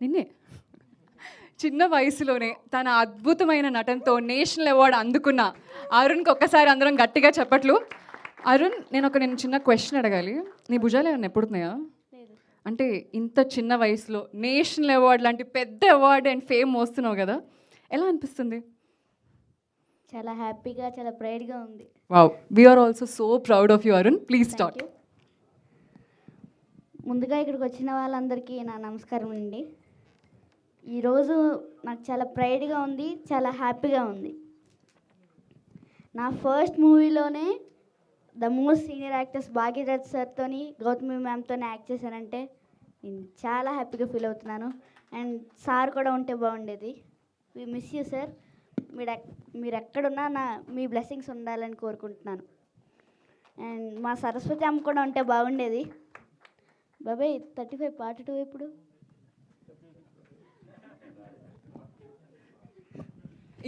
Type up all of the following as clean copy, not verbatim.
నిన్నే చిన్న వయసులోనే తన అద్భుతమైన నటనతో నేషనల్ అవార్డు అందుకున్న అరుణ్కి ఒక్కసారి అందరం గట్టిగా చెప్పట్లు. అరుణ్, నేను చిన్న క్వశ్చన్ అడగాలి. నీ భుజాలు ఏమన్నా ఎప్పుడున్నాయా? అంటే ఇంత చిన్న వయసులో నేషనల్ అవార్డు లాంటి పెద్ద అవార్డు అండ్ ఫేమ్ మోస్తున్నావు కదా, ఎలా అనిపిస్తుంది? చాలా హ్యాపీగా, చాలా ప్రైడ్గా ఉంది. Wow, we are also so proud of you Arun. Please start. ముందుగా ఇక్కడికి వచ్చిన వాళ్ళందరికీ నా నమస్కారం అండి. ఈరోజు నాకు చాలా ప్రైడ్గా ఉంది, చాలా హ్యాపీగా ఉంది. నా ఫస్ట్ మూవీలోనే the most senior actors Bhagirath సార్తో, గౌతమి మ్యామ్తో యాక్ట్ చేశానంటే నేను చాలా హ్యాపీగా ఫీల్ అవుతున్నాను. అండ్ సార్ కూడా ఉంటే బాగుండేది. We miss you sir. మీరు ఎక్కడున్నా మీ బ్లెస్సింగ్స్ ఉండాలని కోరుకుంటున్నాను. అండ్ మా సరస్వతి అమ్మ కూడా ఉంటే బాగుండేది. బాబాయ్ 35 పార్ట్ 2 ఎప్పుడు?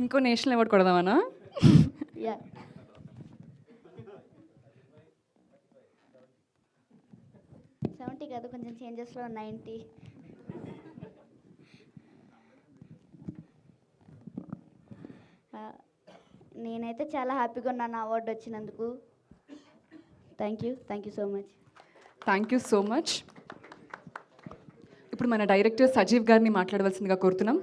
ఇంకో నేషనల్ అవార్డు కొడదామనా? యా, కాదు, కొంచెం చేంజెస్లో 90. నేనైతే చాలా హ్యాపీగా ఉన్నాను అవార్డు వచ్చినందుకు. Thank you so much. Thank you so much. ఇప్పుడు మన డైరెక్టర్ సజీవ్ గారిని మాట్లాడవలసిందిగా కోరుతున్నాం.